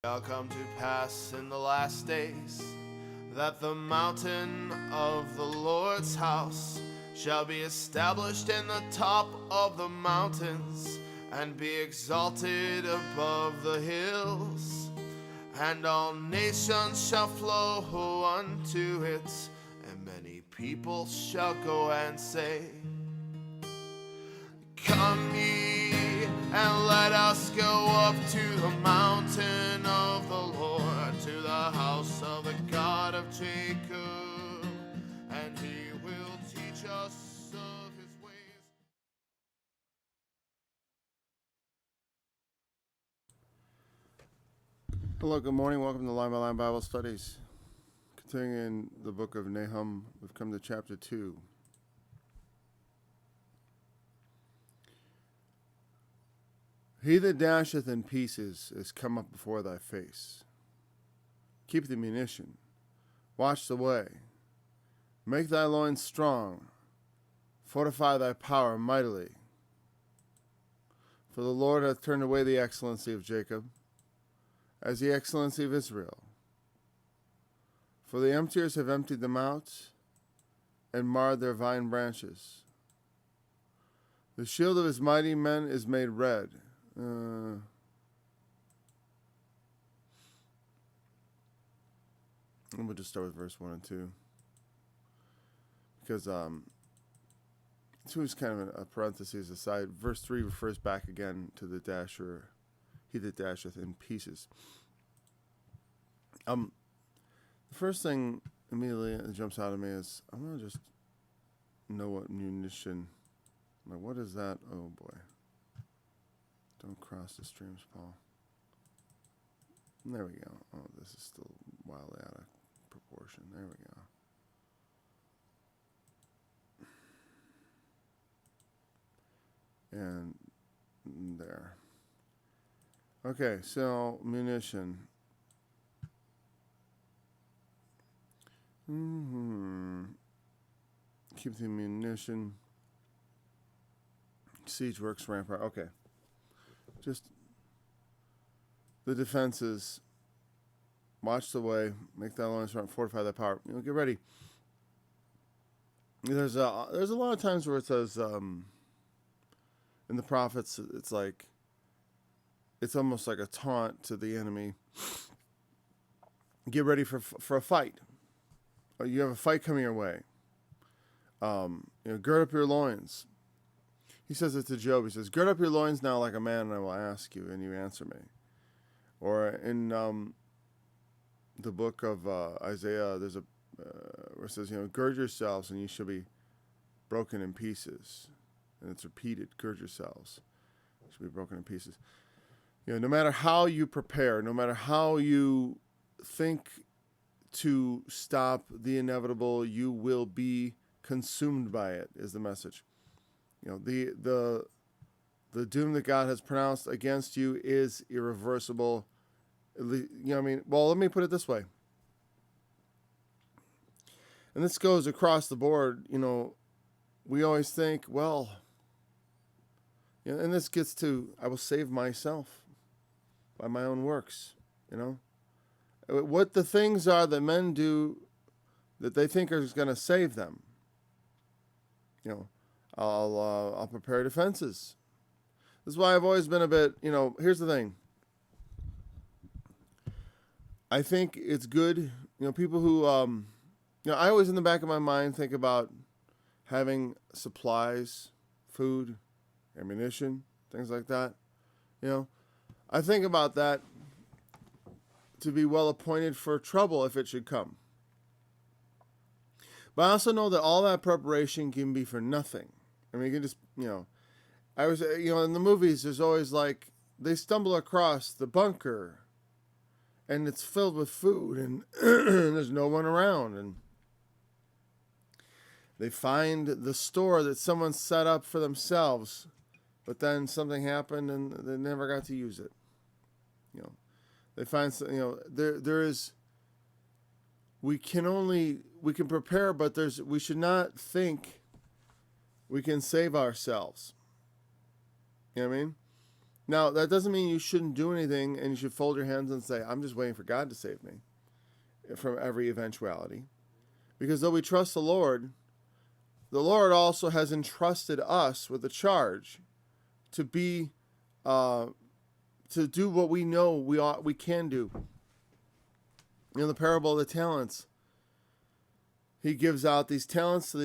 Shall come to pass in the last days, that the mountain of the Lord's house shall be established in the top of the mountains, and be exalted above the hills. And all nations shall flow unto it, and many people shall go and say, Come ye, and let us go up to the mountain of the Lord, to the house of the God of Jacob, and he will teach us of his ways. Hello, good morning. Welcome to Line by Line Bible Studies. Continuing in the book of Nahum, we've come to chapter 2. He that dasheth in pieces is come up before thy face. Keep the munition. Watch the way. Make thy loins strong. Fortify thy power mightily. For the Lord hath turned away the excellency of Jacob, as the excellency of Israel. For the emptiers have emptied them out, and marred their vine branches. The shield of his mighty men is made red. And we'll just start with verse 1 and 2. Because 2 is kind of a parenthesis aside. Verse 3 refers back again to the dasher, he that dasheth in pieces. The first thing immediately that jumps out at me is, I want to just know what munition, like what is that? Oh boy. Don't cross the streams, Paul. There we go. Oh, this is still wildly out of proportion. There we go. And there. Okay, so munition. Keep the munition. Siege works, rampart. Okay. Just the defenses. Watch the way. Make thy loins strong. Fortify thy power. Get ready. There's a lot of times where it says in the prophets, it's like it's almost like a taunt to the enemy. Get ready for a fight. You have a fight coming your way. Gird up your loins. He says it to Job. He says, Gird up your loins now like a man, and I will ask you, and you answer me. Or in the book of Isaiah, there's a where it says, gird yourselves, and you shall be broken in pieces. And it's repeated, gird yourselves. You shall be broken in pieces. No matter how you prepare, no matter how you think to stop the inevitable, you will be consumed by it, is the message. The doom that God has pronounced against you is irreversible. Well, let me put it this way. And this goes across the board. We always think, well, and this gets to, I will save myself by my own works, What the things are that men do that they think are going to save them. I'll prepare defenses. This is why I've always been a bit, here's the thing. I think it's good, people who, I always in the back of my mind think about having supplies, food, ammunition, things like that. I think about that to be well appointed for trouble if it should come. But I also know that all that preparation can be for nothing. You can just, I was, in the movies, there's always like, they stumble across the bunker and it's filled with food and there's no one around. And they find the store that someone set up for themselves, but then something happened and they never got to use it. They find, there is, we can prepare, but we should not think we can save ourselves. You know what I mean? Now, that doesn't mean you shouldn't do anything and you should fold your hands and say, I'm just waiting for God to save me from every eventuality. Because though we trust the Lord also has entrusted us with a charge to be, to do what we know we can do. In the parable of the talents, he gives out these talents to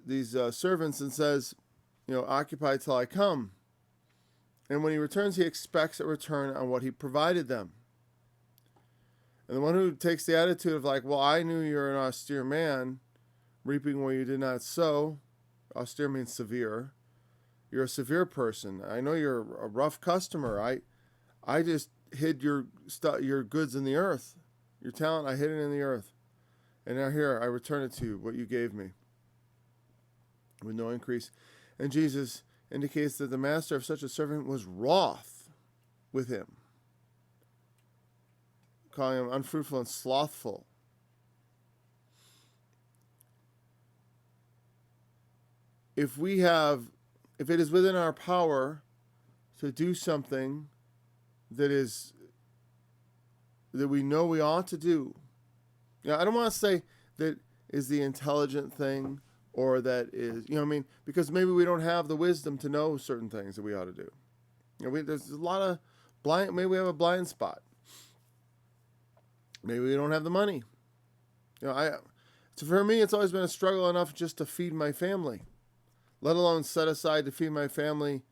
these servants and says, occupy till I come. And when he returns, he expects a return on what he provided them. And the one who takes the attitude of like, well, I knew you're an austere man, reaping where you did not sow. Austere means severe. You're a severe person. I know you're a rough customer. I just hid your goods in the earth. Your talent, I hid it in the earth. And now here, I return it to you, what you gave me, with no increase. And Jesus indicates that the master of such a servant was wroth with him, calling him unfruitful and slothful. If it is within our power to do something that we know we ought to do, I don't want to say that is the intelligent thing or that is, because maybe we don't have the wisdom to know certain things that we ought to do. There's a lot of maybe we have a blind spot. Maybe we don't have the money. For me, it's always been a struggle enough just to feed my family, let alone set aside to feed my family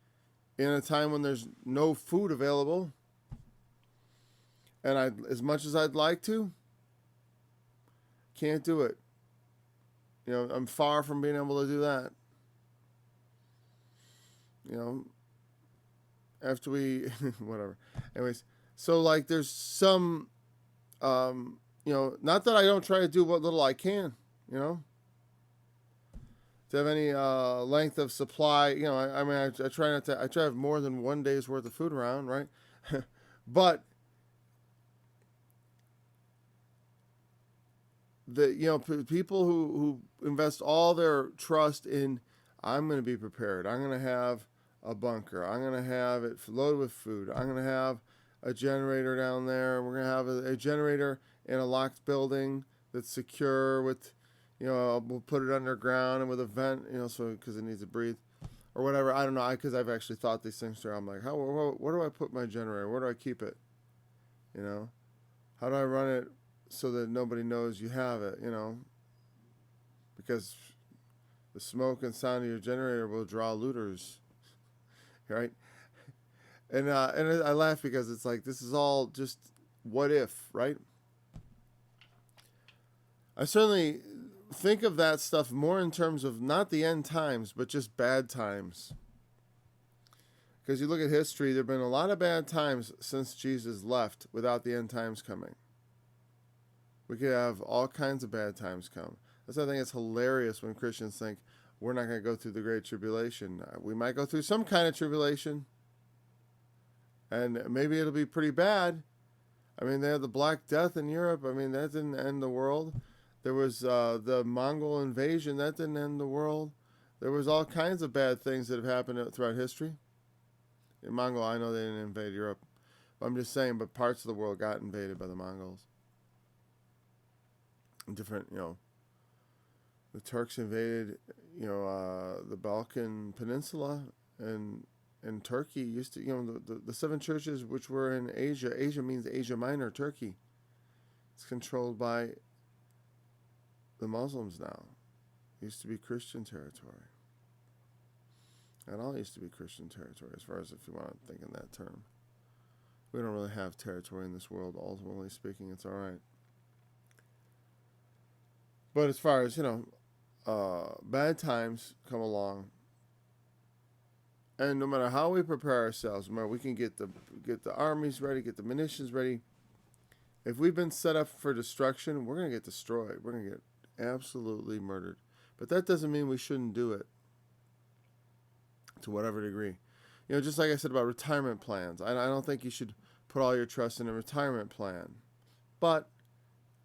in a time when there's no food available. And as much as I'd like to, can't do it. I'm far from being able to do that. After we, whatever. Anyways, so like there's some, not that I don't try to do what little I can, to have any length of supply. I try not to, I try to have more than one day's worth of food around, right? But people who invest all their trust in, I'm going to be prepared. I'm going to have a bunker. I'm going to have it loaded with food. I'm going to have a generator down there. We're going to have a generator in a locked building that's secure with, we'll put it underground and with a vent, so because it needs to breathe or whatever. I don't know. Because I've actually thought these things through. I'm like, where do I put my generator? Where do I keep it? How do I run it so that nobody knows you have it, because the smoke and sound of your generator will draw looters, right? And I laugh because it's like, this is all just what if, right? I certainly think of that stuff more in terms of not the end times, but just bad times. Because you look at history, there have been a lot of bad times since Jesus left without the end times coming. We could have all kinds of bad times come. That's why I think it's hilarious when Christians think we're not going to go through the Great Tribulation. We might go through some kind of tribulation, and maybe it'll be pretty bad. They had the Black Death in Europe. That didn't end the world. There was the Mongol invasion. That didn't end the world. There was all kinds of bad things that have happened throughout history. In Mongol, I know they didn't invade Europe. But I'm just saying, but parts of the world got invaded by the Mongols. Different, the Turks invaded, the Balkan Peninsula, and Turkey used to, the seven churches which were in Asia. Asia means Asia Minor, Turkey. It's controlled by the Muslims now. It used to be Christian territory. It all used to be Christian territory, as far as if you want to think in that term. We don't really have territory in this world, ultimately speaking. It's all right. But as far as, bad times come along, and no matter how we prepare ourselves, we can get the armies ready, get the munitions ready. If we've been set up for destruction, we're going to get destroyed. We're going to get absolutely murdered. But that doesn't mean we shouldn't do it to whatever degree. Just like I said about retirement plans. I don't think you should put all your trust in a retirement plan. But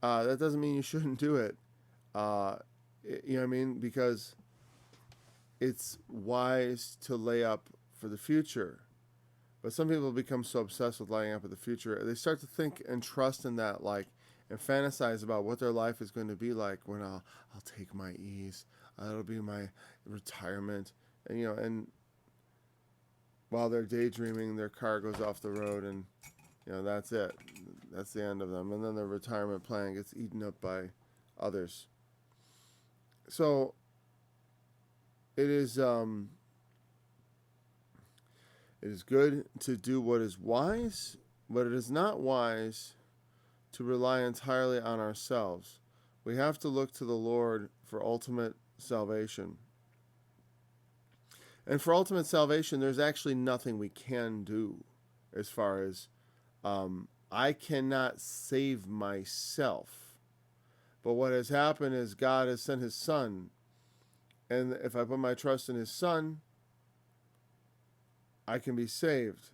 that doesn't mean you shouldn't do it. Because it's wise to lay up for the future. But some people become so obsessed with lining up with the future, they start to think and trust in that, like, and fantasize about what their life is going to be like when I'll take my ease. That'll be my retirement. And, and while they're daydreaming, their car goes off the road, and, that's it. That's the end of them. And then their retirement plan gets eaten up by others. So it is good to do what is wise, but it is not wise to rely entirely on ourselves. We have to look to the Lord for ultimate salvation. And for ultimate salvation, there's actually nothing we can do as far as I cannot save myself. But what has happened is God has sent his Son. And if I put my trust in his Son, I can be saved.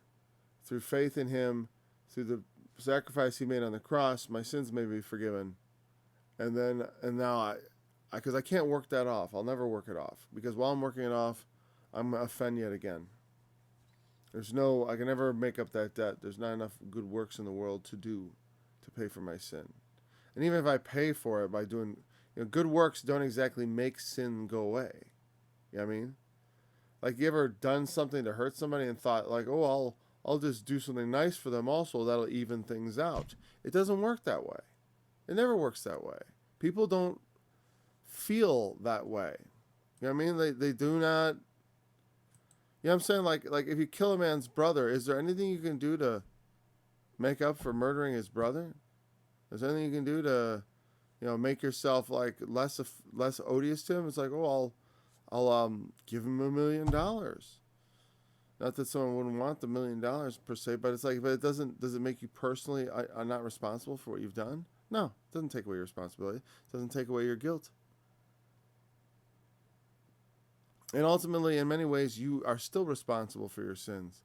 Through faith in him, through the sacrifice he made on the cross, my sins may be forgiven. And now because I can't work that off. I'll never work it off. Because while I'm working it off, I'm going to offend yet again. I can never make up that debt. There's not enough good works in the world to pay for my sin. And even if I pay for it by doing, good works don't exactly make sin go away. You know what I mean? Like, you ever done something to hurt somebody and thought, like, oh, I'll just do something nice for them also, that'll even things out. It doesn't work that way. It never works that way. People don't feel that way. You know what I mean? They do not. You know what I'm saying? Like if you kill a man's brother, is there anything you can do to make up for murdering his brother? Is there anything you can do to, make yourself like less odious to him? It's like, oh, I'll give him $1 million. Not that someone wouldn't want the $1 million per se, but it's like, does it make you personally are not responsible for what you've done? No, it doesn't take away your responsibility. It doesn't take away your guilt. And ultimately, in many ways, you are still responsible for your sins.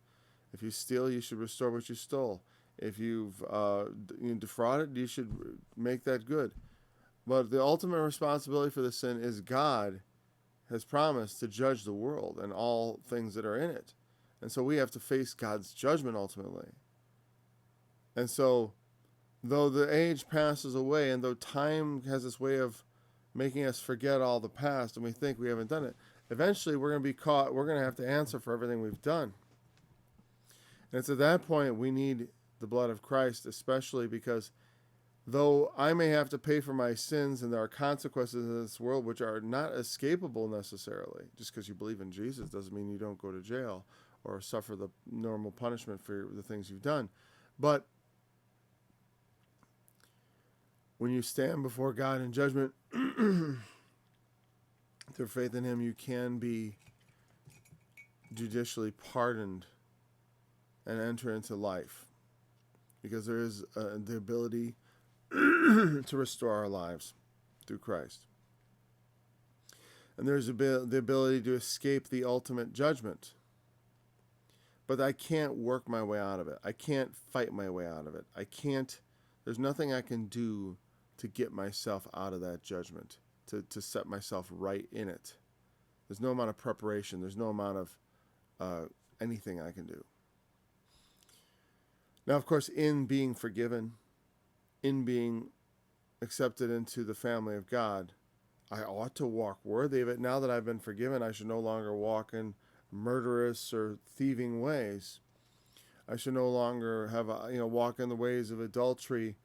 If you steal, you should restore what you stole. If you've defrauded, you should make that good. But the ultimate responsibility for the sin is God has promised to judge the world and all things that are in it. And so we have to face God's judgment ultimately. And so, though the age passes away and though time has this way of making us forget all the past and we think we haven't done it, eventually we're going to be caught. We're going to have to answer for everything we've done. And it's at that point we need the blood of Christ, especially because though I may have to pay for my sins and there are consequences in this world which are not escapable necessarily, just because you believe in Jesus doesn't mean you don't go to jail or suffer the normal punishment for the things you've done. But when you stand before God in judgment, through faith in him, you can be judicially pardoned and enter into life. Because there is the ability to restore our lives through Christ. And there's the ability to escape the ultimate judgment. But I can't work my way out of it. I can't fight my way out of it. There's nothing I can do to get myself out of that judgment, to set myself right in it. There's no amount of preparation. There's no amount of anything I can do. Now, of course, in being forgiven, in being accepted into the family of God, I ought to walk worthy of it. Now that I've been forgiven, I should no longer walk in murderous or thieving ways. I should no longer walk in the ways of adultery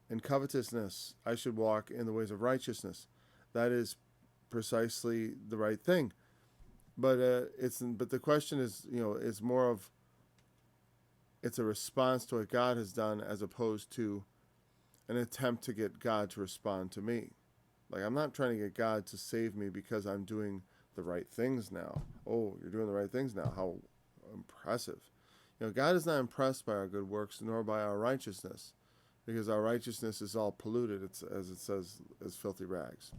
and covetousness. I should walk in the ways of righteousness. That is precisely the right thing. But the question is, it's more of, it's a response to what God has done as opposed to an attempt to get God to respond to me. Like, I'm not trying to get God to save me because I'm doing the right things now. Oh, you're doing the right things now. How impressive. God is not impressed by our good works nor by our righteousness, because our righteousness is all polluted, as it says, as filthy rags.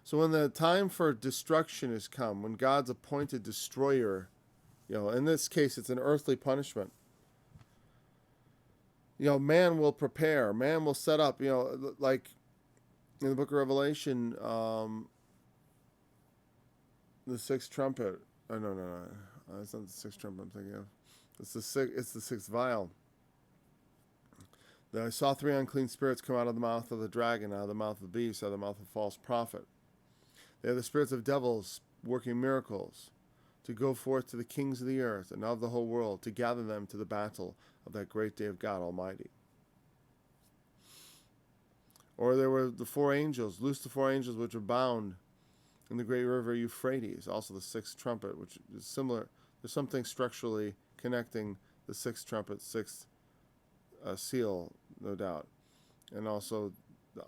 So when the time for destruction has come, when God's appointed destroyer, in this case it's an earthly punishment, man will prepare, man will set up, like in the book of Revelation, the sixth trumpet, It's not the sixth trumpet I'm thinking of. It's the sixth vial. Then I saw three unclean spirits come out of the mouth of the dragon, out of the mouth of the beast, out of the mouth of the false prophet. They are the spirits of devils working miracles, to go forth to the kings of the earth and of the whole world, to gather them to the battle of that great day of God Almighty. Or there were the four angels, loose the four angels which are bound in the great river Euphrates, also the sixth trumpet, which is similar. There's something structurally connecting the sixth trumpet, sixth seal, no doubt. And also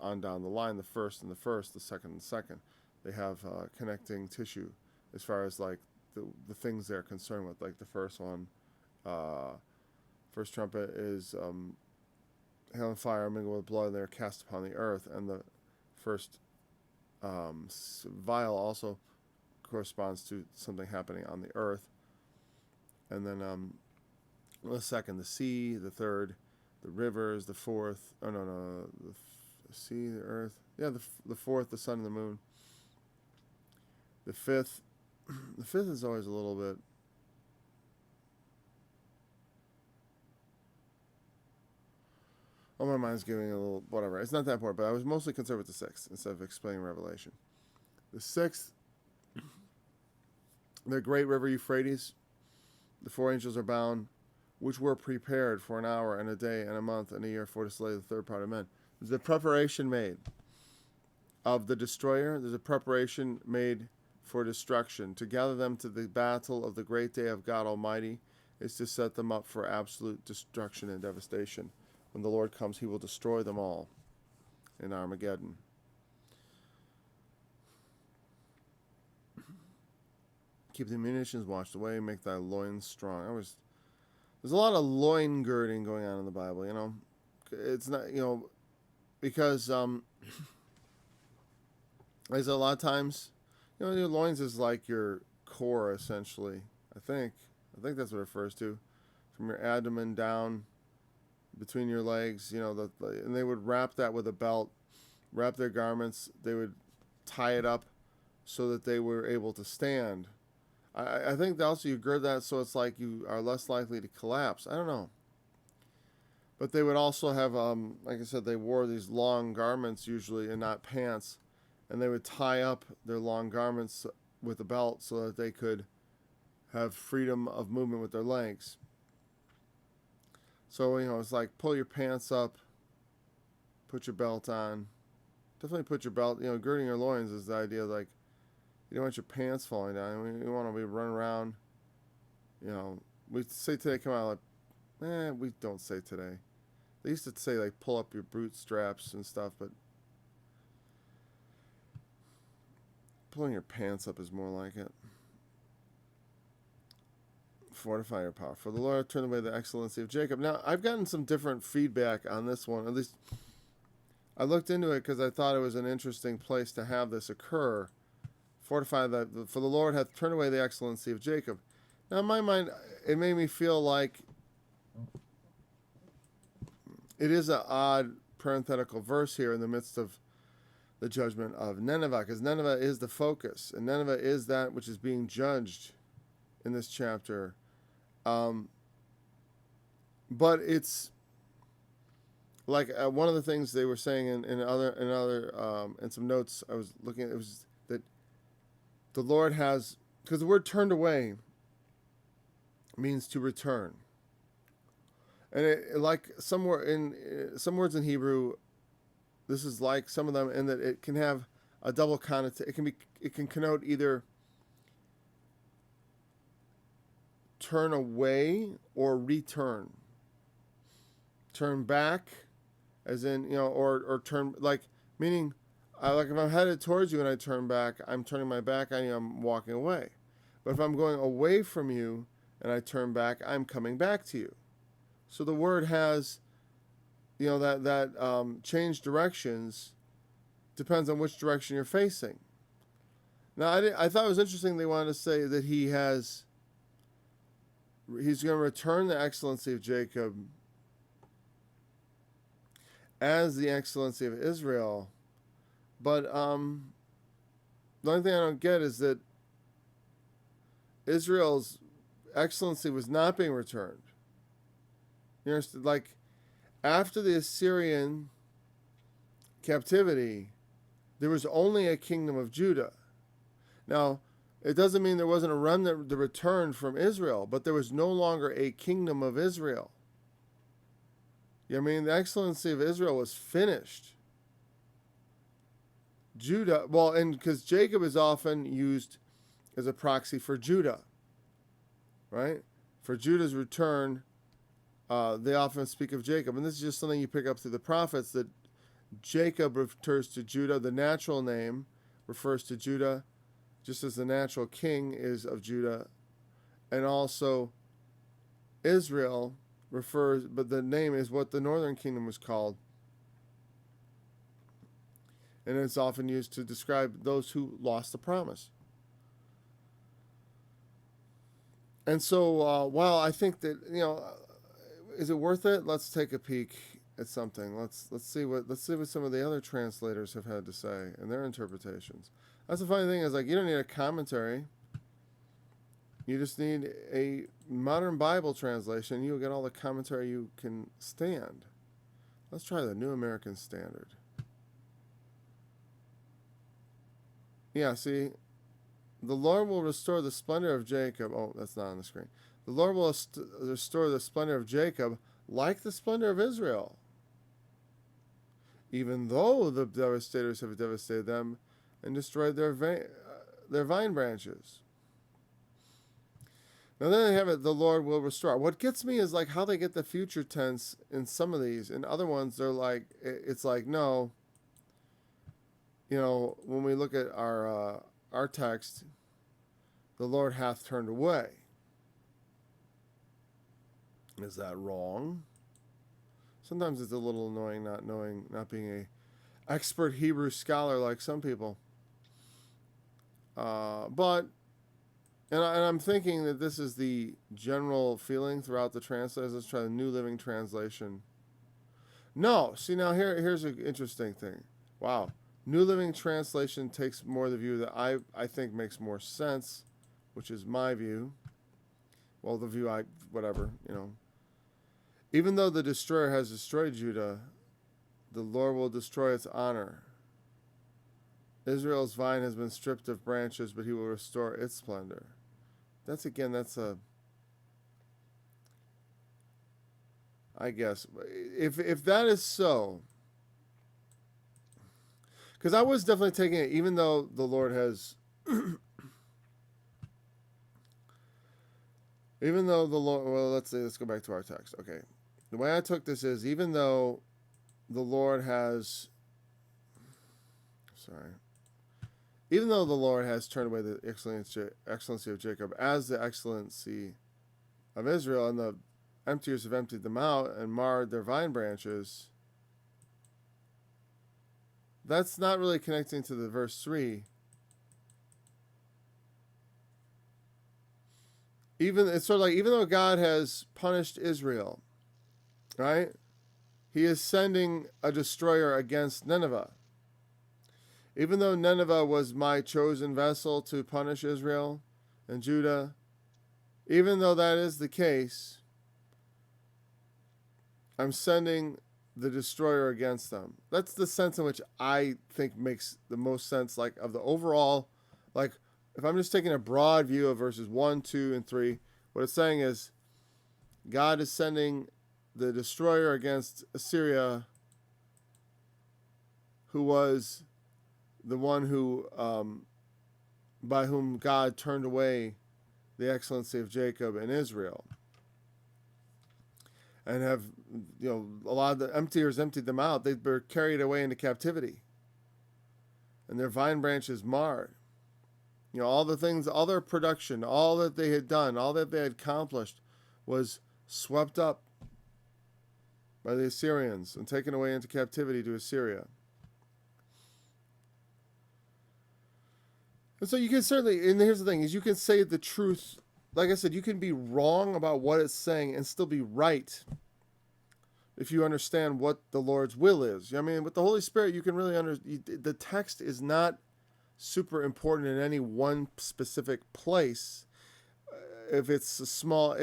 on down the line, the first and the first, the second and the second. They have connecting tissue as far as like the things they're concerned with. Like the first one, first trumpet is hail and fire mingled with blood, and they're cast upon the earth. And the first vial also corresponds to something happening on the earth. And then the second, the sea, the third, the rivers, the fourth. Oh no, the sea, the earth. Yeah, the fourth, the sun and the moon. The fifth is always a little bit. Oh, my mind's giving a little whatever. It's not that important, but I was mostly concerned with the sixth instead of explaining Revelation. The sixth, the great river Euphrates. The four angels are bound, which were prepared for an hour and a day and a month and a year for to slay the third part of men. There's a preparation made of the destroyer. There's a preparation made for destruction. To gather them to the battle of the great day of God Almighty is to set them up for absolute destruction and devastation. When the Lord comes, he will destroy them all in Armageddon. Keep the munitions washed away, make thy loins strong. There's a lot of loin girding going on in the Bible, you know. It's not, you know, because there's a lot of times, you know, your loins is like your core, essentially. I think that's what it refers to. From your abdomen down between your legs, you know, and they would wrap that with a belt, wrap their garments. They would tie it up so that they were able to stand. I think also you gird that so it's like you are less likely to collapse. I don't know. But they would also have, like I said, they wore these long garments usually and not pants. And they would tie up their long garments with a belt so that they could have freedom of movement with their legs. So, you know, it's like pull your pants up, put your belt on. Definitely put your belt, you know, girding your loins is the idea, like, you don't want your pants falling down. You want to be running around, you know. We say today, come out like, we don't say today. They used to say, like, pull up your bootstraps and stuff, but pulling your pants up is more like it. Fortify your power. For the Lord turned away the excellency of Jacob. Now, I've gotten some different feedback on this one. At least I looked into it because I thought it was an interesting place to have this occur. Fortify that, for the Lord hath turned away the excellency of Jacob. Now, in my mind, it made me feel like it is an odd parenthetical verse here in the midst of the judgment of Nineveh, because Nineveh is the focus, and Nineveh is that which is being judged in this chapter. But it's like one of the things they were saying in some notes I was looking at, it was that the Lord has, because the word turned away means to return. And it, like some words in Hebrew, this is like some of them in that it can have a double connotation. It can connote either turn away or return. Turn back, as in, you know, or turn, like, meaning, like if I'm headed towards you and I turn back, I'm turning my back on you, I'm walking away. But if I'm going away from you and I turn back, I'm coming back to you. So the word has, you know, that change directions depends on which direction you're facing. Now, I thought it was interesting they wanted to say that he's going to return the excellency of Jacob as the excellency of Israel. But the only thing I don't get is that Israel's excellency was not being returned. You understand? Like, after the Assyrian captivity, there was only a kingdom of Judah. Now, it doesn't mean there wasn't a remnant that returned from Israel, but there was no longer a kingdom of Israel. You know what I mean? The excellency of Israel was finished. Judah, well, and because Jacob is often used as a proxy for Judah, right? For Judah's return, they often speak of Jacob. And this is just something you pick up through the prophets, that Jacob refers to Judah. The natural name refers to Judah, just as the natural king is of Judah. And also Israel refers, but the name is what the northern kingdom was called. And it's often used to describe those who lost the promise. And so, while I think that, is it worth it? Let's take a peek at something. Let's see what some of the other translators have had to say and their interpretations. That's the funny thing, is like, you don't need a commentary. You just need a modern Bible translation. You'll get all the commentary you can stand. Let's try the New American Standard. Yeah, see, the Lord will restore the splendor of Jacob. Oh, that's not on the screen. The Lord will restore the splendor of Jacob like the splendor of Israel, even though the devastators have devastated them and destroyed their vine branches. Now then they have it, the Lord will restore. What gets me is like how they get the future tense in some of these. In other ones, they're like, it's like, no. When we look at our text, the Lord hath turned away. Is that wrong? Sometimes it's a little annoying not being a expert Hebrew scholar like some people. But I'm thinking that this is the general feeling throughout the translators. Let's try the New Living Translation. No, see, now here's an interesting thing. Wow. New Living Translation takes more the view that I think makes more sense, which is my view. Well, the view Even though the destroyer has destroyed Judah, the Lord will destroy its honor. Israel's vine has been stripped of branches, but he will restore its splendor. I guess, if that is so, because I was definitely taking it, even though the Lord has, let's go back to our text. Okay. The way I took this is, even though the Lord has turned away the excellency of Jacob as the excellency of Israel, and the emptiers have emptied them out and marred their vine branches, that's not really connecting to the verse 3. It's sort of like, even though God has punished Israel, right? He is sending a destroyer against Nineveh. Even though Nineveh was my chosen vessel to punish Israel and Judah, even though that is the case, I'm sending the destroyer against them. That's the sense in which I think makes the most sense, like, of the overall, like, if I'm just taking a broad view of verses 1, 2, and 3, what it's saying is God is sending the destroyer against Assyria, who was the one who, by whom God turned away the excellency of Jacob and Israel. And have, a lot of the emptiers emptied them out. They were carried away into captivity. And their vine branches marred. All the things, all their production, all that they had done, all that they had accomplished was swept up by the Assyrians and taken away into captivity to Assyria. And so you can certainly, and here's the thing, is you can say the truth. Like I said, you can be wrong about what it's saying and still be right if you understand what the Lord's will is. I mean, with the Holy Spirit, you can really the text is not super important in any one specific place. if it's a small,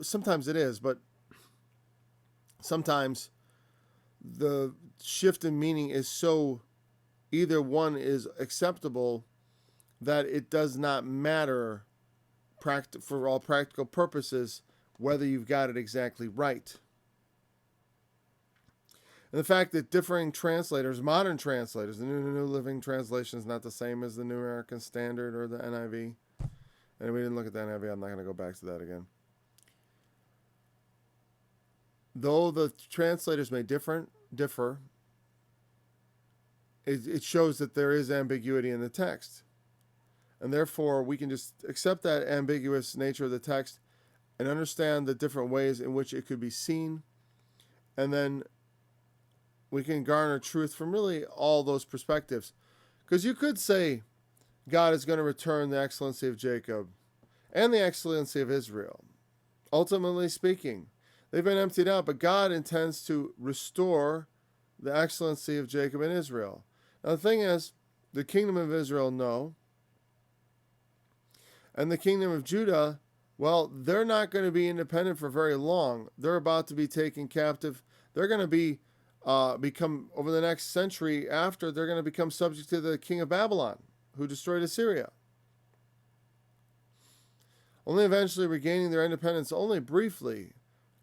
sometimes it is, but sometimes the shift in meaning is so, either one is acceptable that it does not matter for all practical purposes whether you've got it exactly right. And the fact that differing translators, modern translators, the New Living Translation is not the same as the New American Standard or the NIV. And we didn't look at the NIV. I'm not going to go back to that again. Though the translators may differ, it shows that there is ambiguity in the text. And therefore, we can just accept that ambiguous nature of the text and understand the different ways in which it could be seen. And then we can garner truth from really all those perspectives. Because you could say God is going to return the excellency of Jacob and the excellency of Israel. Ultimately speaking, they've been emptied out, but God intends to restore the excellency of Jacob and Israel. Now the thing is, the kingdom of Israel, no. And the kingdom of Judah, well, they're not going to be independent for very long. They're about to be taken captive. They're going to become, over the next century after, they're going to become subject to the king of Babylon, who destroyed Assyria. Only eventually regaining their independence only briefly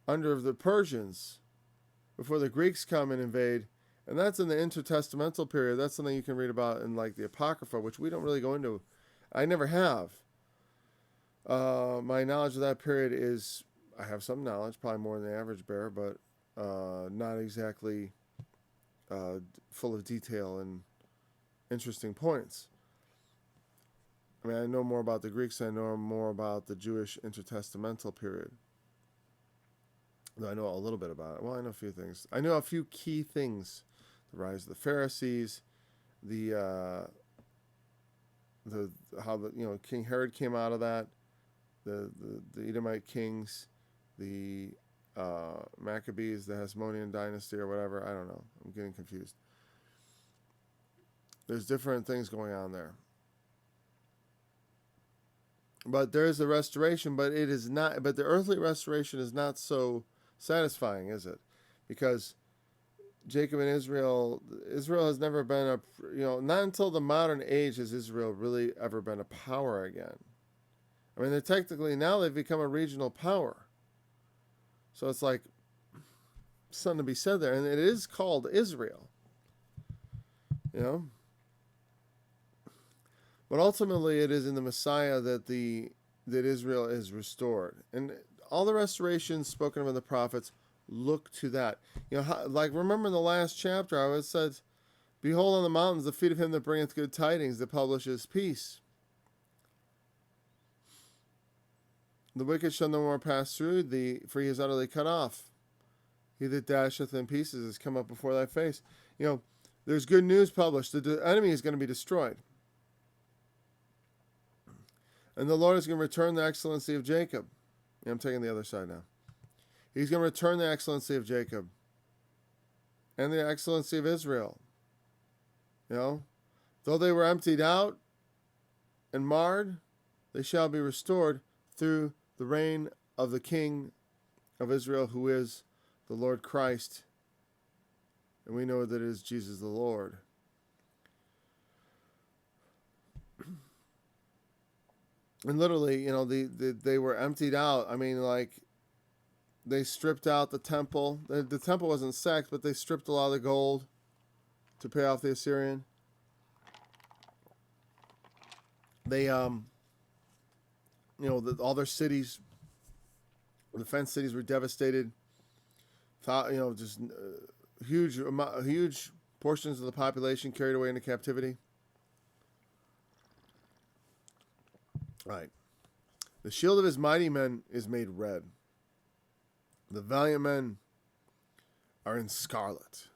under the Persians before the Greeks come and invade. And that's in the intertestamental period. That's something you can read about in like the Apocrypha, which we don't really go into. I never have. My knowledge of that period is, I have some knowledge, probably more than the average bear, but not exactly full of detail and interesting points. I mean, I know more about the Greeks than I know more about the Jewish intertestamental period. Though I know a little bit about it. Well, I know a few things. I know a few key things. The rise of the Pharisees, how King Herod came out of that, the Edomite kings, the Maccabees, the Hasmonean dynasty or whatever. I don't know. I'm getting confused. There's different things going on there. But there is a restoration, but it is not. But the earthly restoration is not so satisfying, is it? Because Jacob and Israel has never been not until the modern age has Israel really ever been a power again. I mean, now they've become a regional power. So it's like something to be said there, and it is called Israel. But ultimately, it is in the Messiah that Israel is restored, and all the restorations spoken of in the prophets look to that. Remember in the last chapter, I said, "Behold on the mountains the feet of him that bringeth good tidings, that publishes peace. The wicked shall no more pass through thee, for he is utterly cut off. He that dasheth in pieces is come up before thy face." There's good news published. The enemy is going to be destroyed. And the Lord is going to return the excellency of Jacob. I'm taking the other side now. He's going to return the excellency of Jacob and the excellency of Israel. Though they were emptied out and marred, they shall be restored through the reign of the King of Israel, who is the Lord Christ. And we know that it is Jesus the Lord. And literally, they were emptied out. I mean, they stripped out the temple. The temple wasn't sacked, but they stripped a lot of the gold to pay off the Assyrian. They, all their cities, the fenced cities were devastated. Just huge portions of the population carried away into captivity. Right. The shield of his mighty men is made red. The valiant men are in scarlet.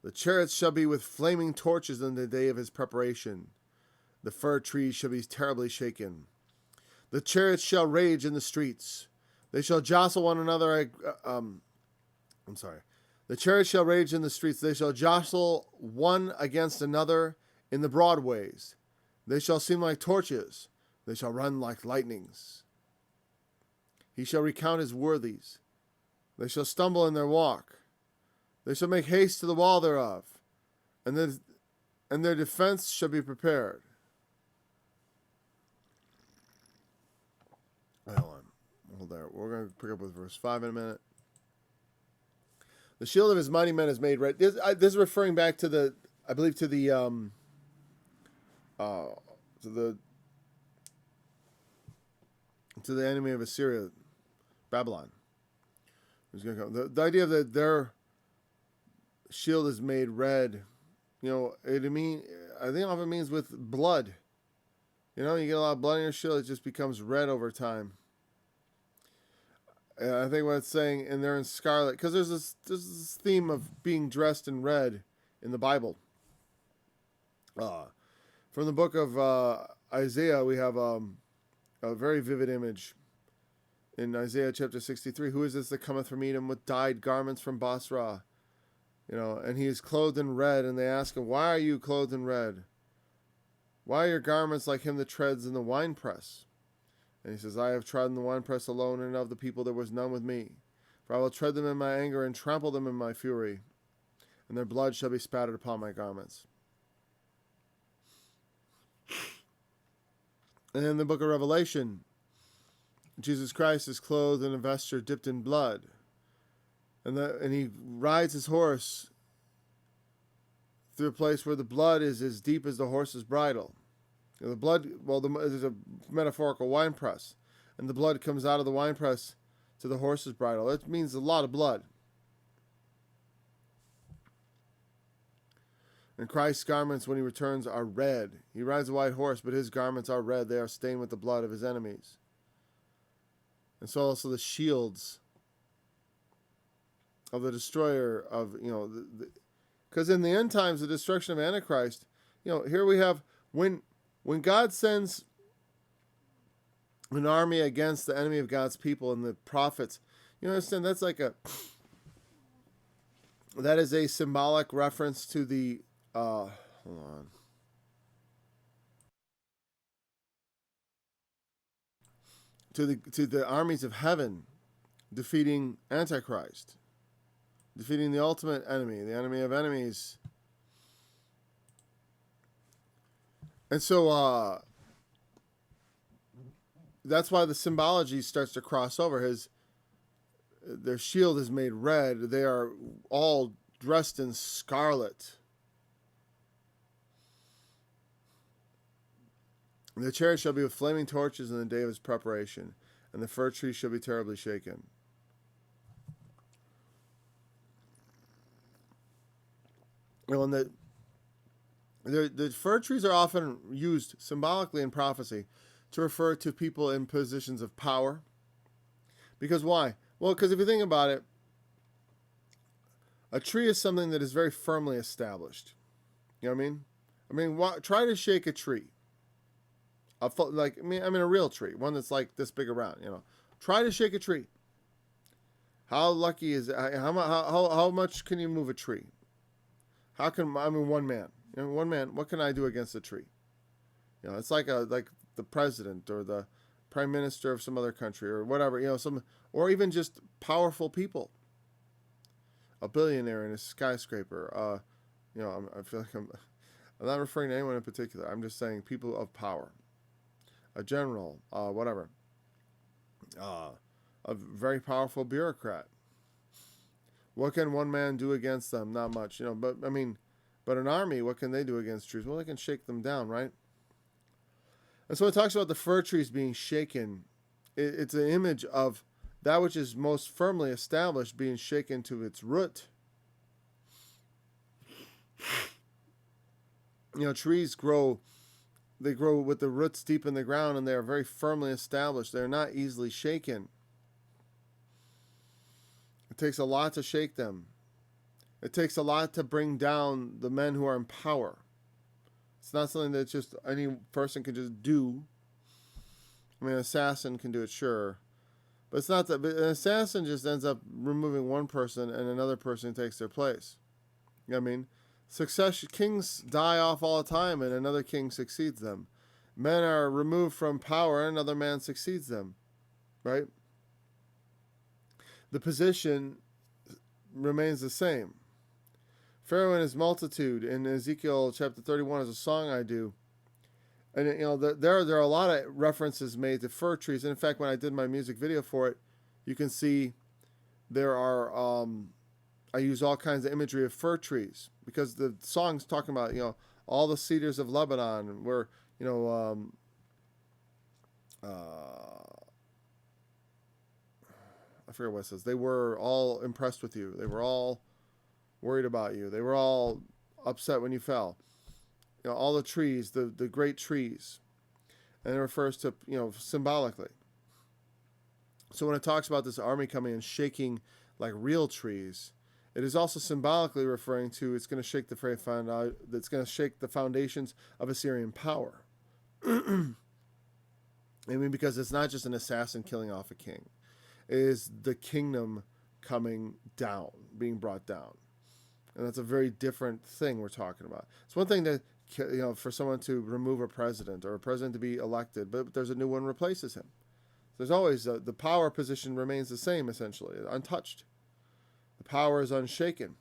The chariots shall be with flaming torches in the day of his preparation. The fir trees shall be terribly shaken. The chariots shall rage in the streets. They shall jostle one another. The chariots shall rage in the streets. They shall jostle one against another in the broad ways. They shall seem like torches, They shall run like lightnings. He shall recount his worthies. They shall stumble in their walk. They shall make haste to the wall thereof, and their defense shall be prepared. Hold there. We're going to pick up with verse 5 in a minute. The shield of his mighty men is made red. This is referring back to the, I believe, to the enemy of Assyria, Babylon. Who's going to come? The idea that their shield is made red, I think it often means with blood. You get a lot of blood in your shield, it just becomes red over time. And I think what it's saying, and they're in scarlet, because there's this theme of being dressed in red in the Bible. From the book of Isaiah, we have a very vivid image in Isaiah chapter 63. Who is this that cometh from Edom with dyed garments from Basra? And he is clothed in red, and they ask him, why are you clothed in red? Why are your garments like him that treads in the winepress? And he says, I have trodden the winepress alone, and of the people there was none with me. For I will tread them in my anger and trample them in my fury, and their blood shall be spattered upon my garments. And in the book of Revelation, Jesus Christ is clothed in a vesture dipped in blood. And he rides his horse through a place where the blood is as deep as the horse's bridle. The blood, there's a metaphorical winepress, and the blood comes out of the winepress to the horse's bridle. It means a lot of blood. And Christ's garments, when he returns, are red. He rides a white horse, but his garments are red. They are stained with the blood of his enemies. And so also the shields of the destroyer of, because in the end times, the destruction of Antichrist, here we have, when God sends an army against the enemy of God's people and the prophets, you understand, that is a symbolic reference to the, hold on. To the armies of heaven defeating Antichrist, defeating the ultimate enemy, the enemy of enemies. And so that's why the symbology starts to cross over. Their shield is made red. They are all dressed in scarlet. The chariot shall be with flaming torches in the day of his preparation, and the fir tree shall be terribly shaken. And the fir trees are often used symbolically in prophecy to refer to people in positions of power. Because why? Well, because if you think about it, a tree is something that is very firmly established. You know what I mean? Try to shake a tree. A real tree, one that's like this big around. Try to shake a tree. How lucky is it? How much can you move a tree? One man. One man. What can I do against a tree? It's like the president or the prime minister of some other country or whatever. Or even just powerful people. A billionaire in a skyscraper. I feel like I'm not referring to anyone in particular. I'm just saying people of power. A general, whatever. A very powerful bureaucrat. What can one man do against them? Not much, but an army, what can they do against trees? Well, they can shake them down, right? And so it talks about the fir trees being shaken. It's an image of that which is most firmly established being shaken to its root. Trees grow. They grow with the roots deep in the ground, and they are very firmly established. They're not easily shaken. It takes a lot to shake them. It takes a lot to bring down the men who are in power. It's not something that just any person can just do. An assassin can do it, sure. But it's not that. But an assassin just ends up removing one person, and another person takes their place. You know what I mean? Kings die off all the time, and another king succeeds them. Men are removed from power, and another man succeeds them, right? The position remains the same. Pharaoh and his multitude in Ezekiel chapter 31 is a song I do. And there are a lot of references made to fir trees. And in fact, when I did my music video for it, you can see there are I use all kinds of imagery of fir trees, because the song's talking about all the cedars of Lebanon, where I forget what it says. They were all impressed with you. They were all worried about you. They were all upset when you fell. All the trees, the great trees. And it refers to, symbolically. So when it talks about this army coming and shaking like real trees, it is also symbolically referring to it's going to shake that's going to shake the foundations of Assyrian power. Because it's not just an assassin killing off a king. It is the kingdom coming down, being brought down. And that's a very different thing we're talking about. It's one thing to, for someone to remove a president or a president to be elected, but there's a new one replaces him. There's always the power position remains the same, essentially, untouched. The power is unshaken.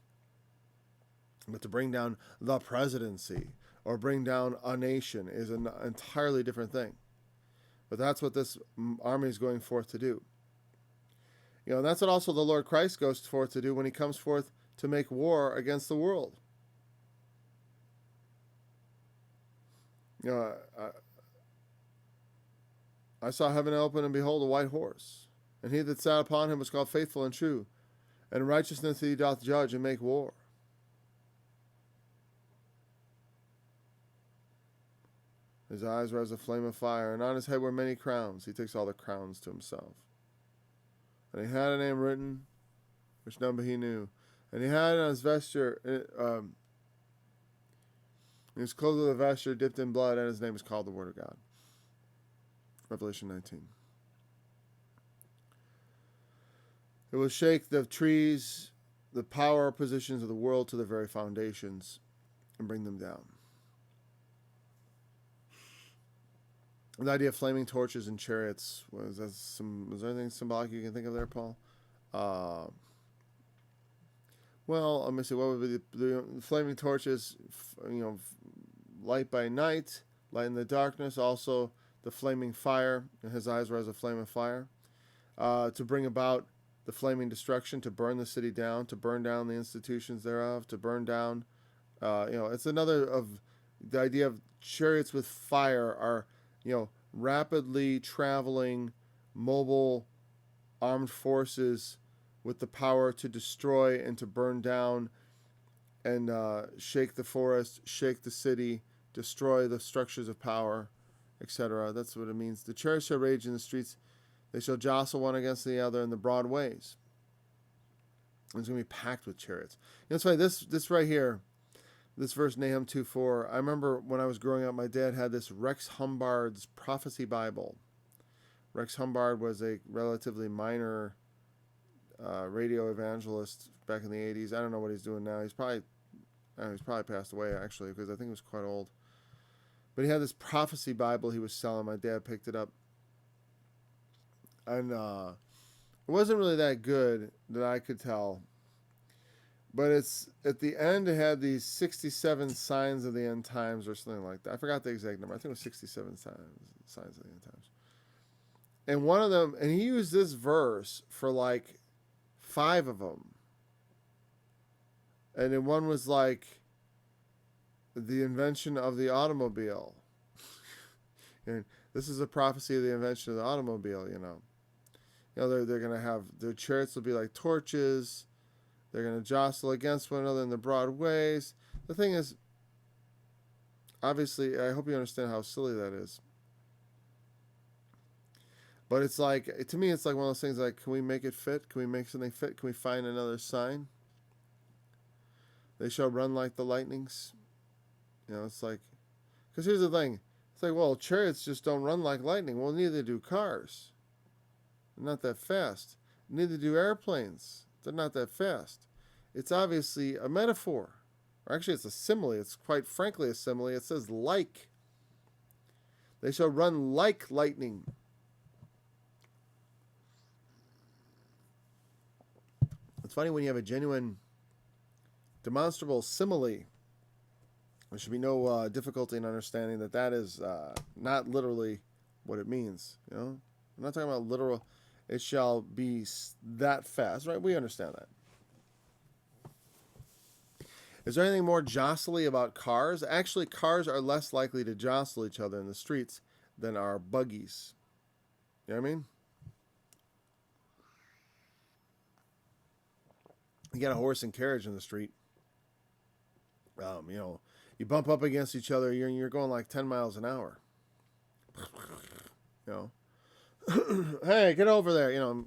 But to bring down the presidency or bring down a nation is an entirely different thing. But that's what this army is going forth to do. And that's what also the Lord Christ goes forth to do when he comes forth to make war against the world. I saw heaven open, and behold, a white horse. And he that sat upon him was called Faithful and True. And in righteousness he doth judge and make war. His eyes were as a flame of fire, and on his head were many crowns. He takes all the crowns to himself. And he had a name written, which none but he knew. And he had on his vesture, he was clothed with a vesture dipped in blood, and his name is called the Word of God. Revelation 19. It will shake the trees, the power positions of the world to the very foundations, and bring them down. The idea of flaming torches and chariots, was there anything symbolic you can think of there, Paul? Well, let me see. What would be the flaming torches? Light by night, light in the darkness. Also, the flaming fire. His eyes were as a flame of fire. To bring about the flaming destruction, to burn the city down, to burn down the institutions thereof, to burn down. It's another of the idea of chariots with fire are, rapidly traveling, mobile, armed forces with the power to destroy and to burn down and shake the forest, shake the city, destroy the structures of power, etc. That's what it means. The chariots shall rage in the streets. They shall jostle one against the other in the broad ways. And it's going to be packed with chariots. That's why this right here, this verse, Nahum 2:4, I remember when I was growing up, my dad had this Rex Humbard's Prophecy Bible. Rex Humbard was a relatively minor radio evangelist back in the 80s. I don't know what he's doing now. He's probably passed away, actually, because I think he was quite old. But he had this Prophecy Bible he was selling. My dad picked it up. And it wasn't really that good that I could tell. But it's at the end, it had these 67 signs of the end times or something like that. I forgot the exact number. I think it was 67 signs of the end times. And one of them, and he used this verse for like 5 of them. And then one was like the invention of the automobile. And this is a prophecy of the invention of the automobile, they're going to have, their chariots will be like torches. They're going to jostle against one another in the broad ways. The thing is, obviously, I hope you understand how silly that is. But it's like, to me, it's like one of those things like, can we make it fit? Can we make something fit? Can we find another sign? They shall run like the lightnings. It's like, because here's the thing. It's like, well, chariots just don't run like lightning. Well, neither do cars. They're not that fast. Neither do airplanes. They're not that fast. It's obviously a metaphor. Or actually, it's a simile. It's quite frankly a simile. It says like. They shall run like lightning. It's funny when you have a genuine, demonstrable simile. There should be no difficulty in understanding that that is not literally what it means. You know, I'm not talking about literal. It shall be that fast, right? We understand that. Is there anything more jostly about cars? Actually, cars are less likely to jostle each other in the streets than are buggies. You know what I mean? You got a horse and carriage in the street. You know, you bump up against each other. You're going like 10 miles an hour. You know, hey, get over there. You know,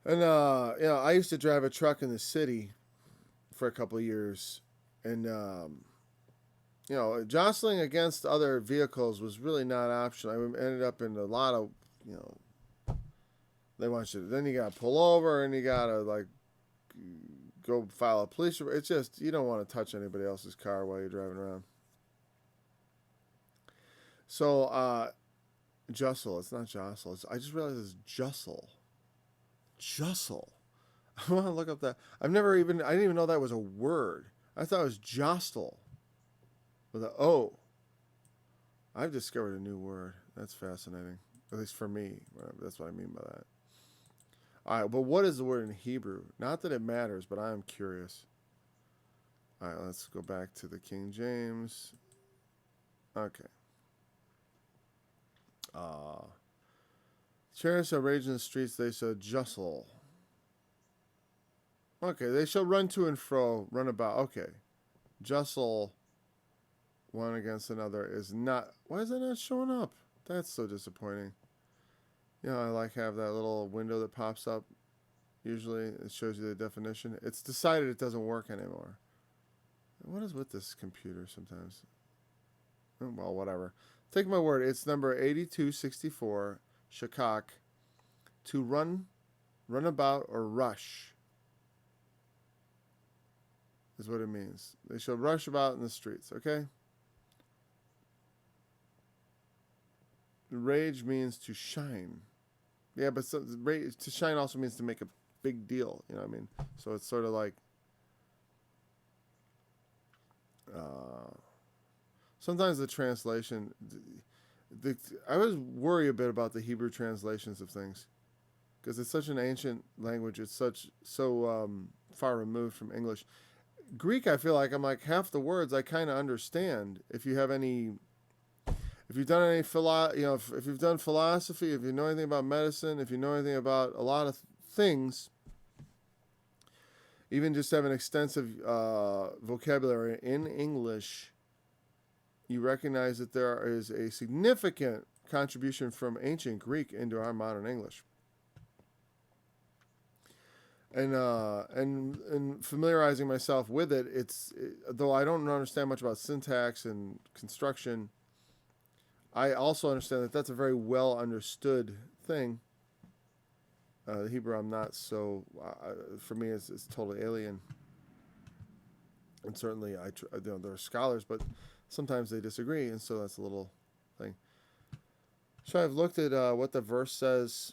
and you know, I used to drive a truck in the city for a couple of years, and you know, jostling against other vehicles was really not an option. I ended up in a lot of, you know, they want you. Then you got to pull over, and you got to like go file a police report. It's just, you don't want to touch anybody else's car while you're driving around. So, justle. It's not jostle. I just realized it's justle. Justle. I want to look up that. I didn't even know that was a word. I thought it was jostle with an O. I've discovered a new word. That's fascinating. At least for me. That's what I mean by that. All right, but what is the word in Hebrew? Not that it matters, but I am curious. All right, let's go back to the King James. Okay. Chariots shall rage in the streets, they shall justle. Okay, they shall run to and fro, run about. Okay. Justle one against another is not... Why is that not showing up? That's so disappointing. You know, I have that little window that pops up. Usually it shows you the definition. It's decided it doesn't work anymore. What is with this computer sometimes? Well, whatever. Take my word. It's number 8264, Shakak. To run about, or rush is what it means. They shall rush about in the streets, okay? Rage means to shine. Yeah, but to shine also means to make a big deal. You know what I mean? So it's sort of like... sometimes the translation... I always worry a bit about the Hebrew translations of things. Because it's such an ancient language. It's so far removed from English. Greek, I feel like I'm like half the words I kind of understand. If you have any... If you've done any if you've done philosophy, if you know anything about medicine, if you know anything about a lot of things, even just have an extensive vocabulary in English, you recognize that there is a significant contribution from ancient Greek into our modern English. And familiarizing myself with it, though I don't understand much about syntax and construction, I also understand that that's a very well understood thing. The Hebrew, I'm not so. For me, it's totally alien. And certainly, there are scholars, but sometimes they disagree, and so that's a little thing. So I've looked at what the verse says,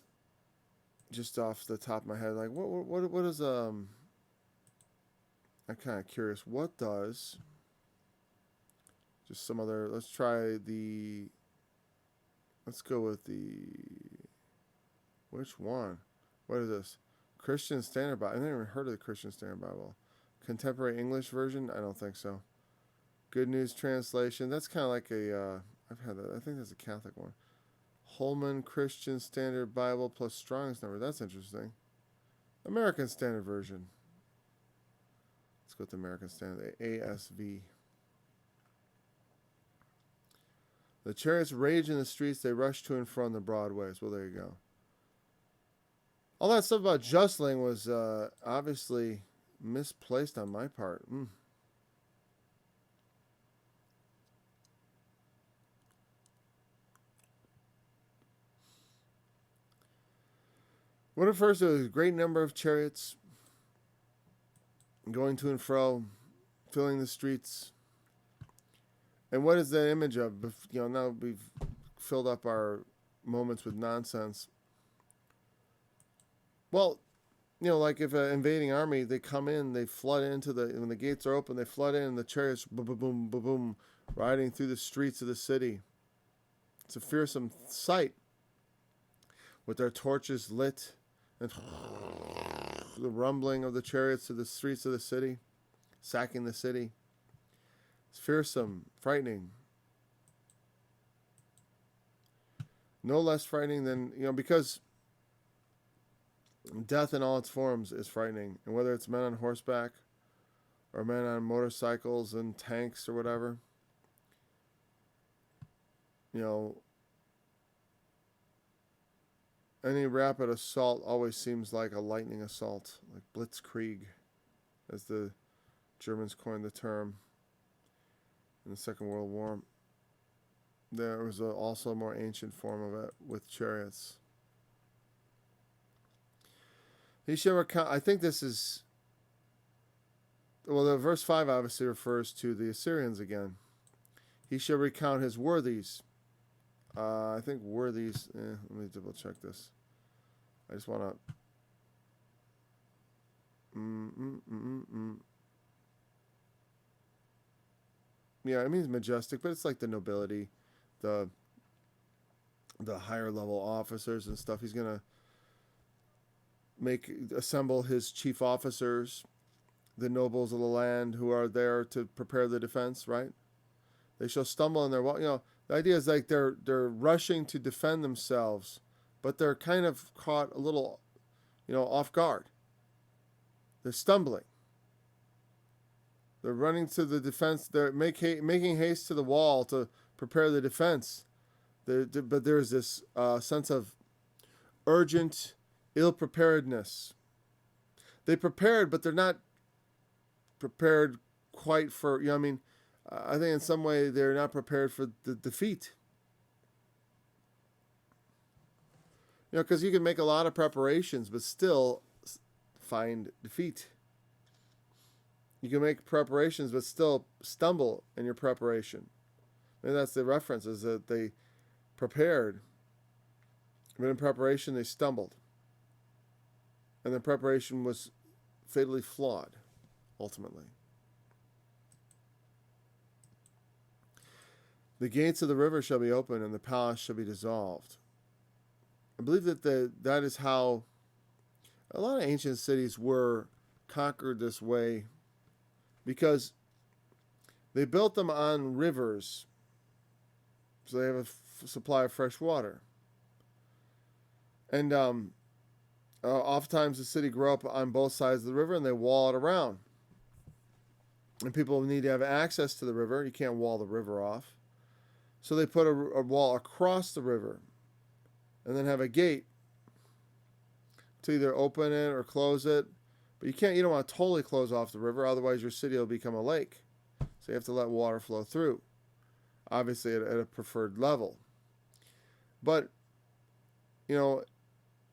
just off the top of my head. Like, what is I'm kind of curious. What does? Just some other. Let's try the. Let's go with the... Which one? What is this? Christian Standard Bible. I've never even heard of the Christian Standard Bible. Contemporary English Version? I don't think so. Good News Translation. That's kind of like a... I've had that. I think that's a Catholic one. Holman Christian Standard Bible plus Strong's Number. That's interesting. American Standard Version. Let's go with the American Standard. The ASV. The chariots rage in the streets, they rush to and fro on the broad ways. Well, there you go. All that stuff about justling was obviously misplaced on my part. What refers to a great number of chariots going to and fro, filling the streets. And what is the image of? Now we've filled up our moments with nonsense. Well, like if an invading army, they come in, they flood into when the gates are open, they flood in, and the chariots, boom, boom, boom, boom, boom, riding through the streets of the city. It's a fearsome sight, with their torches lit, and the rumbling of the chariots through the streets of the city, sacking the city. It's fearsome, frightening. No less frightening than, because death in all its forms is frightening. And whether it's men on horseback or men on motorcycles and tanks or whatever, any rapid assault always seems like a lightning assault, like blitzkrieg, as the Germans coined the term in the Second World War. There was also a more ancient form of it with chariots. He shall recount. I think this is. Well, the verse 5 obviously refers to the Assyrians again. He shall recount his worthies. I think worthies. Let me double check this. I just want to. Yeah, it means majestic, but it's like the nobility, the higher level officers and stuff. He's gonna assemble his chief officers, the nobles of the land who are there to prepare the defense. Right? They shall stumble in their the idea is like they're rushing to defend themselves, but they're kind of caught a little, off guard. They're stumbling. They're running to the defense. They're making haste to the wall to prepare the defense. But there's this sense of urgent ill-preparedness. They prepared, but they're not prepared quite for, I think in some way they're not prepared for the defeat. Because you can make a lot of preparations, but still find defeat. You can make preparations, but still stumble in your preparation. And that's the reference, is that they prepared, but in preparation they stumbled. And the preparation was fatally flawed, ultimately. The gates of the river shall be opened, and the palace shall be dissolved. I believe that is how a lot of ancient cities were conquered this way, because they built them on rivers, so they have a supply of fresh water. And oftentimes the city grew up on both sides of the river, and they wall it around. And people need to have access to the river. You can't wall the river off. So they put a wall across the river, and then have a gate to either open it or close it. But you don't want to totally close off the river, otherwise your city will become a lake. So you have to let water flow through, obviously at a preferred level. But,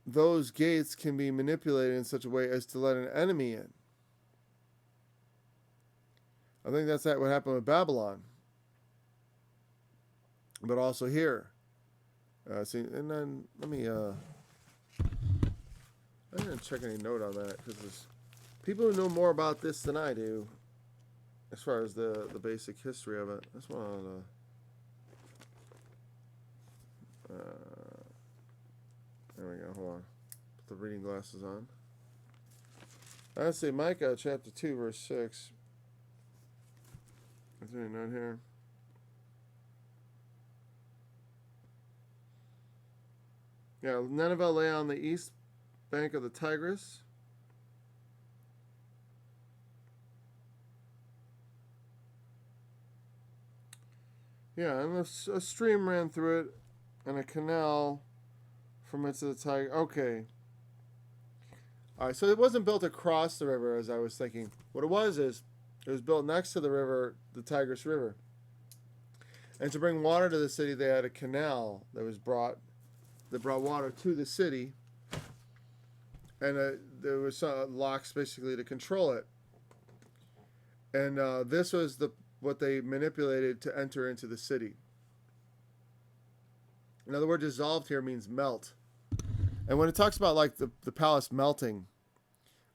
those gates can be manipulated in such a way as to let an enemy in. I think that's what happened with Babylon. But also here. And then let me, I didn't check any note on that, because there's people who know more about this than I do, as far as the basic history of it. I just want to, there we go, hold on. Put the reading glasses on. Let's see, Micah chapter 2, verse 6. Is there any note here? Yeah, Nineveh lay on the east bank of the Tigris. Yeah, and a stream ran through it, and a canal from it to the Tigris. Okay. All right, so it wasn't built across the river, as I was thinking. What it was built next to the river, the Tigris River. And to bring water to the city, they had a canal that brought water to the city. And there was locks basically to control it. And this was what they manipulated to enter into the city. Now the word dissolved here means melt. And when it talks about like the palace melting,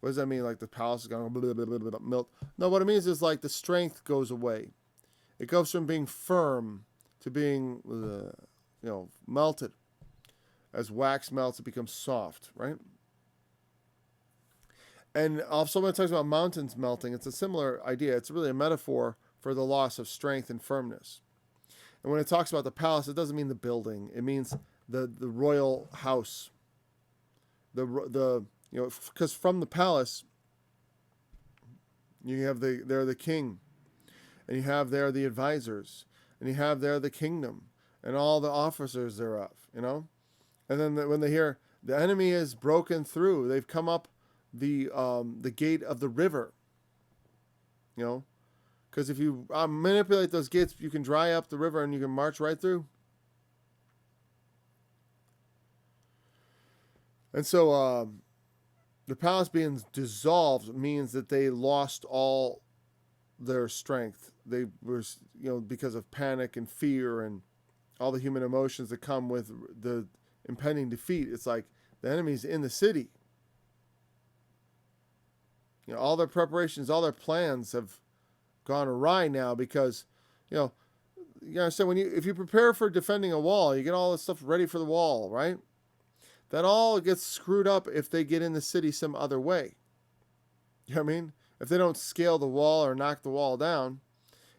what does that mean? Like the palace is going to melt? No, what it means is like the strength goes away. It goes from being firm to being, melted. As wax melts, it becomes soft, right? And also when it talks about mountains melting, it's a similar idea. It's really a metaphor for the loss of strength and firmness. And when it talks about the palace, it doesn't mean the building. It means the royal house. Because from the palace, you have there the king, and you have there the advisors, and you have there the kingdom, and all the officers thereof, And then when they hear the enemy is broken through, they've come up the gate of the river, because if you manipulate those gates, you can dry up the river and you can march right through. And so the palace being dissolved means that they lost all their strength. They were, because of panic and fear and all the human emotions that come with the impending defeat. It's like the enemy's in the city. All their preparations, all their plans have gone awry now because, you understand if you prepare for defending a wall, you get all this stuff ready for the wall, right? That all gets screwed up if they get in the city some other way. You know what I mean? If they don't scale the wall or knock the wall down,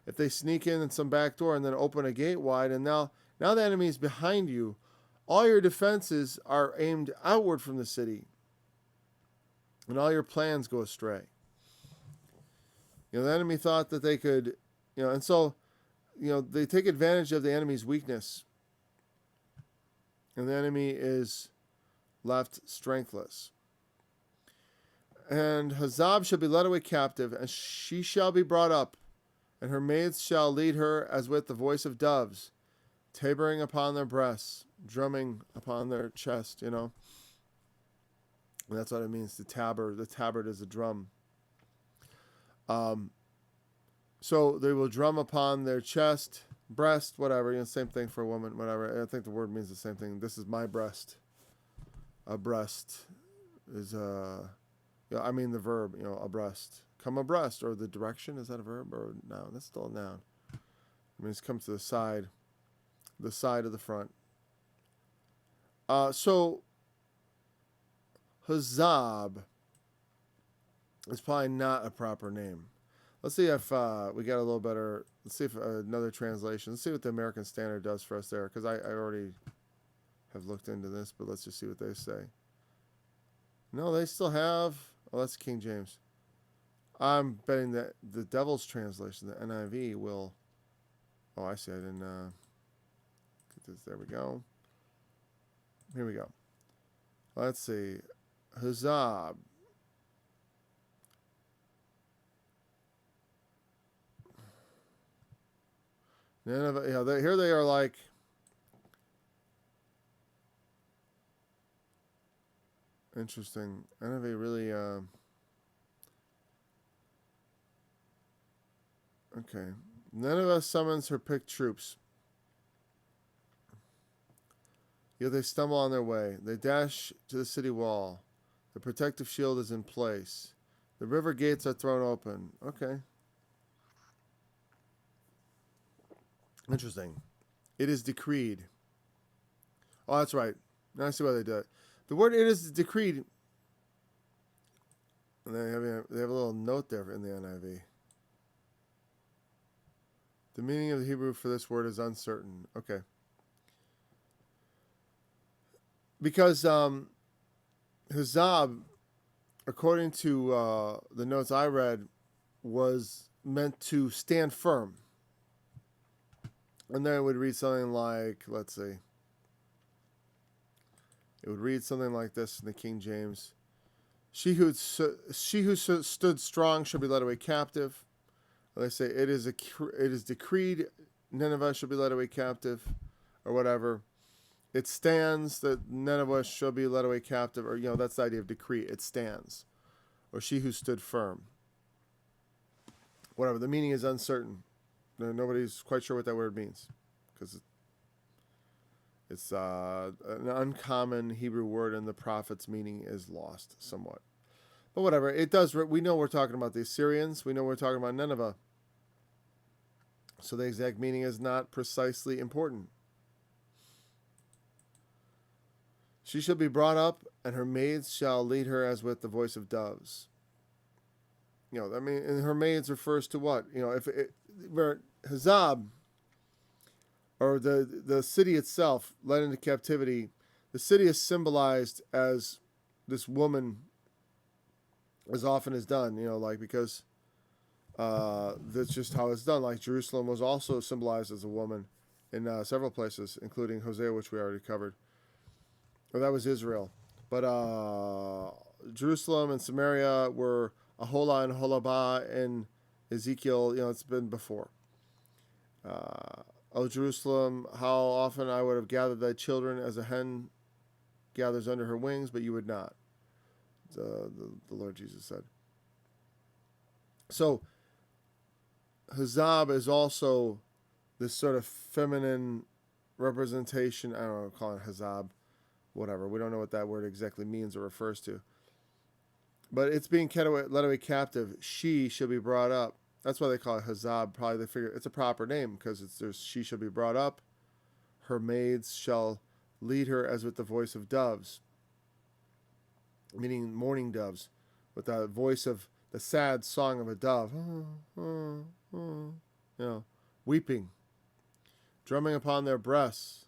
if they sneak in some back door and then open a gate wide, and now the enemy is behind you, all your defenses are aimed outward from the city, and all your plans go astray. The enemy thought that they could, and so, they take advantage of the enemy's weakness, and the enemy is left strengthless. And Hazab shall be led away captive, and she shall be brought up, and her maids shall lead her as with the voice of doves, tabering upon their breasts, drumming upon their chest, And that's what it means to tabor. The tabard is a drum. So they will drum upon their chest, breast, whatever, same thing for a woman, whatever. I think the word means the same thing. This is my breast. A breast is the verb, abreast. Come abreast, or the direction, is that a verb or a noun? That's still a noun. It means come to the side of the front. So Hazab is probably not a proper name. Let's see if we got a little better. Let's see if another translation. Let's see what the American Standard does for us there, because I already have looked into this, but let's just see what they say. No, they still have. Oh, that's King James. I'm betting that the Devil's translation, the NIV, will. Oh, I see. I didn't get this. There we go. Here we go. Let's see. Hazab. Here they are like. Interesting. NIV really. Okay. Nineveh summons her picked troops. Yet they stumble on their way. They dash to the city wall. The protective shield is in place. The river gates are thrown open. Okay. Interesting. It is decreed. Oh, that's right. Now I see why they do it. The word "it is decreed." And they have a little note there in the NIV. The meaning of the Hebrew for this word is uncertain. Okay. Because Hazab, according to the notes I read, was meant to stand firm. And then it would read something like, let's see. It would read something like this in the King James. She who stood strong shall be led away captive. They say it is decreed Nineveh shall be led away captive, or whatever. It stands that Nineveh shall be led away captive, or that's the idea of decree. It stands, or she who stood firm. Whatever, the meaning is uncertain. Nobody's quite sure what that word means, because it's an uncommon Hebrew word, and the prophet's meaning is lost somewhat. But whatever, it does. We know we're talking about the Assyrians. We know we're talking about Nineveh. So the exact meaning is not precisely important. She shall be brought up, and her maids shall lead her as with the voice of doves. And her maids refers to what? Where Hazab, or the city itself, led into captivity, the city is symbolized as this woman, as often is done, because that's just how it's done. Like Jerusalem was also symbolized as a woman in several places, including Hosea, which we already covered. Or that was Israel. But Jerusalem and Samaria were Aholah and Holabah, and Ezekiel, it's been before. O Jerusalem, how often I would have gathered thy children as a hen gathers under her wings, but you would not. The Lord Jesus said. So, Hazab is also this sort of feminine representation. I don't know, call it Hazab, whatever. We don't know what that word exactly means or refers to. But it's being led away captive. She shall be brought up. That's why they call it Hazab. Probably they figure it's a proper name, because she shall be brought up. Her maids shall lead her as with the voice of doves, meaning mourning doves, with the voice of the sad song of a dove, weeping, drumming upon their breasts.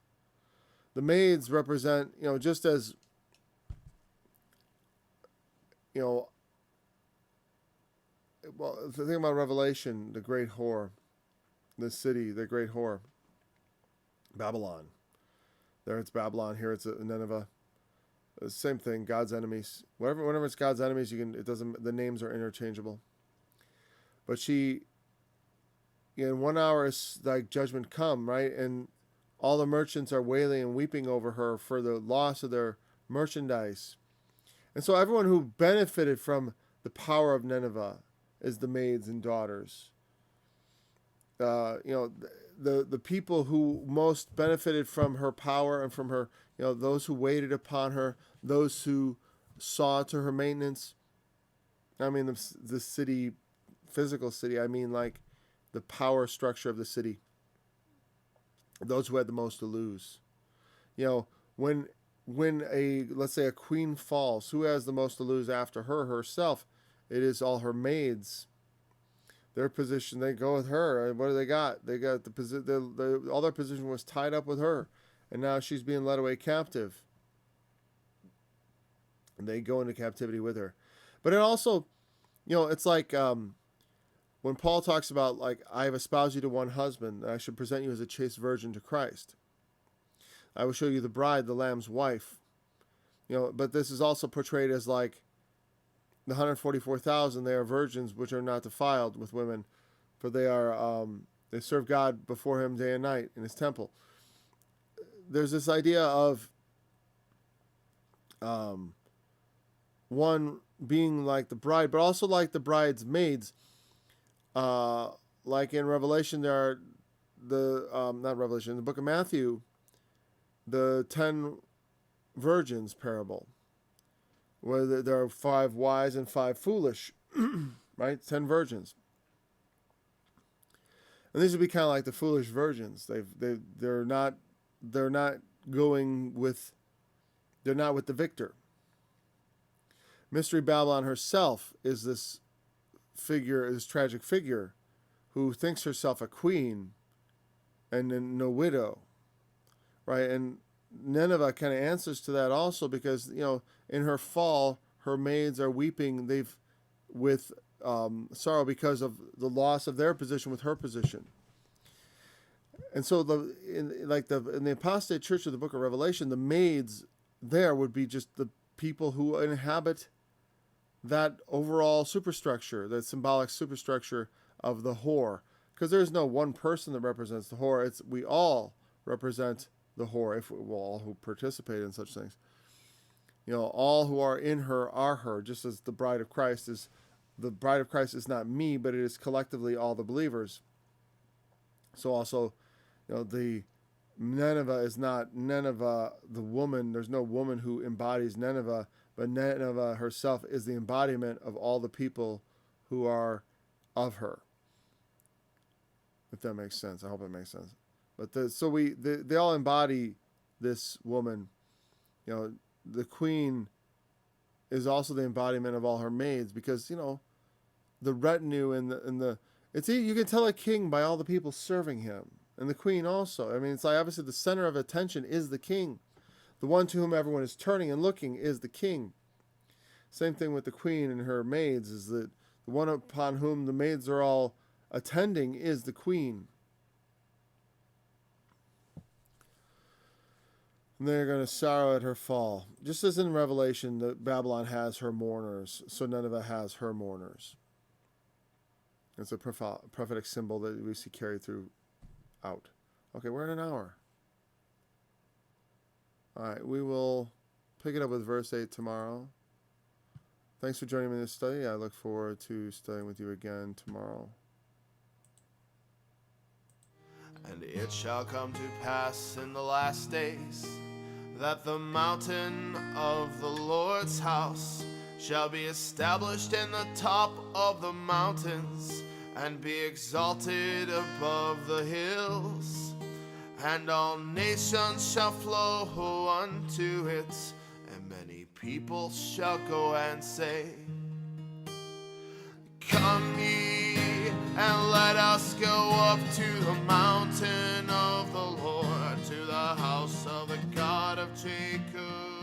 The maids represent, just as, the thing about Revelation, the great whore, the city, the great whore, Babylon. There it's Babylon, here it's Nineveh. The same thing, God's enemies. Whenever it's God's enemies, the names are interchangeable. But she, in 1 hour is thy judgment come, right? And all the merchants are wailing and weeping over her for the loss of their merchandise. And so everyone who benefited from the power of Nineveh is the maids and daughters. The people who most benefited from her power and from her, those who waited upon her, those who saw to her maintenance. I mean, the city, physical city, I mean like the power structure of the city. Those who had the most to lose. When let's say a queen falls, who has the most to lose after her herself? It is all her maids. Their position, they go with her. What do they got? They got the position. All their position was tied up with her, and now she's being led away captive. And they go into captivity with her. But it also, it's like when Paul talks about, like, I have espoused you to one husband, and I should present you as a chaste virgin to Christ. I will show you the bride, the Lamb's wife. But this is also portrayed as like the 144,000, they are virgins which are not defiled with women, for they are they serve God before him day and night in his temple. There's this idea of one being like the bride, but also like the bride's maids. Like in Revelation, there are not Revelation, in the book of Matthew, the 10 virgins parable, where there are 5 wise and 5 foolish, right? 10 virgins. And these would be kind of like the foolish virgins. They're not with the victor. Mystery Babylon herself is this figure, this tragic figure, who thinks herself a queen and no widow, right? And Nineveh kind of answers to that also, because in her fall, her maids are weeping. With sorrow because of the loss of their position with her position. And so in the apostate church of the book of Revelation, the maids there would be just the people who inhabit that overall superstructure, that symbolic superstructure of the whore. Because there's no one person that represents the whore. We all represent the whore, all who participate in such things. All who are in her are her, just as the bride of Christ is. The bride of Christ is not me, but it is collectively all the believers. So also, the Nineveh is not Nineveh, the woman. There's no woman who embodies Nineveh, but Nineveh herself is the embodiment of all the people who are of her. If that makes sense. I hope it makes sense. But they all embody this woman. The queen is also the embodiment of all her maids, because the retinue and the you can tell a king by all the people serving him, and the queen also. I mean, it's like obviously the center of attention is the king. The one to whom everyone is turning and looking is the king. Same thing with the queen and her maids, is that the one upon whom the maids are all attending is the queen. And they're going to sorrow at her fall. Just as in Revelation, that Babylon has her mourners, so Nineveh has her mourners. It's a prophetic symbol that we see carried throughout. Okay, we're at an hour. All right, we will pick it up with verse 8 tomorrow. Thanks for joining me in this study. I look forward to studying with you again tomorrow. And it shall come to pass in the last days that the mountain of the Lord's house shall be established in the top of the mountains, and be exalted above the hills. And all nations shall flow unto it, and many people shall go and say, Come ye, and let us go up to the mountain of the Lord, to the house of the God of Jacob.